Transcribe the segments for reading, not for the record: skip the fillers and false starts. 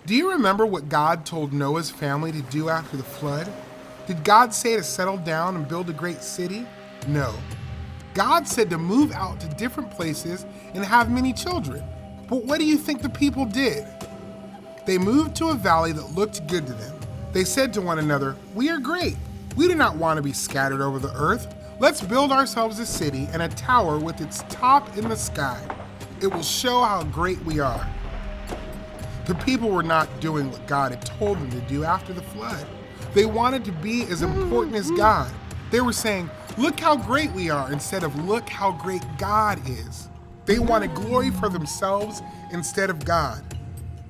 Do you remember what God told Noah's family to do after the flood? Did God say to settle down and build a great city? No. God said to move out to different places and have many children. But what do you think the people did? They moved to a valley that looked good to them. They said to one another, "We are great. We do not want to be scattered over the earth. Let's build ourselves a city and a tower with its top in the sky. It will show how great we are." The people were not doing what God had told them to do after the flood. They wanted to be as important as God. They were saying, "Look how great we are," instead of "Look how great God is." They wanted glory for themselves instead of God.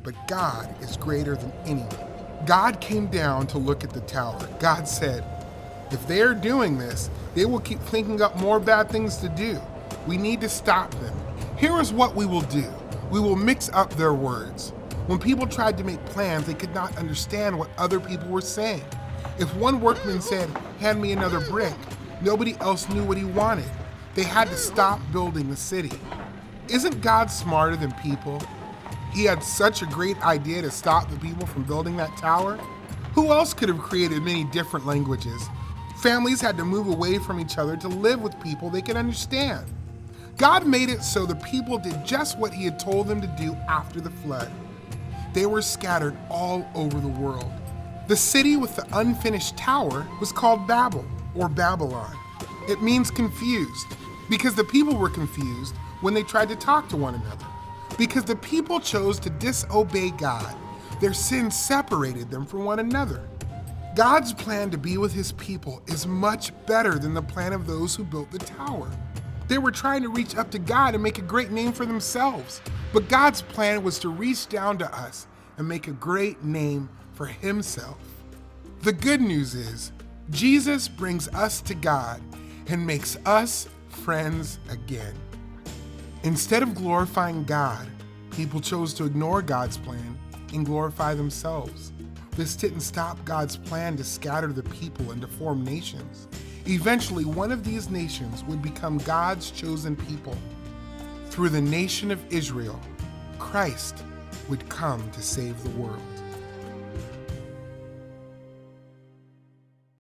But God is greater than anyone. God came down to look at the tower. God said, "If they are doing this, they will keep thinking up more bad things to do. We need to stop them. Here is what we will do. We will mix up their words." When people tried to make plans, they could not understand what other people were saying. If one workman said, "Hand me another brick," nobody else knew what he wanted. They had to stop building the city. Isn't God smarter than people? He had such a great idea to stop the people from building that tower. Who else could have created many different languages? Families had to move away from each other to live with people they could understand. God made it so the people did just what he had told them to do after the flood. They were scattered all over the world. The city with the unfinished tower was called Babel, or Babylon. It means confused, because the people were confused when they tried to talk to one another. Because the people chose to disobey God, their sin separated them from one another. God's plan to be with his people is much better than the plan of those who built the tower. They were trying to reach up to God and make a great name for themselves. But God's plan was to reach down to us and make a great name for himself. The good news is, Jesus brings us to God and makes us friends again. Instead of glorifying God, people chose to ignore God's plan and glorify themselves. This didn't stop God's plan to scatter the people and to form nations. Eventually, one of these nations would become God's chosen people. Through the nation of Israel, Christ would come to save the world.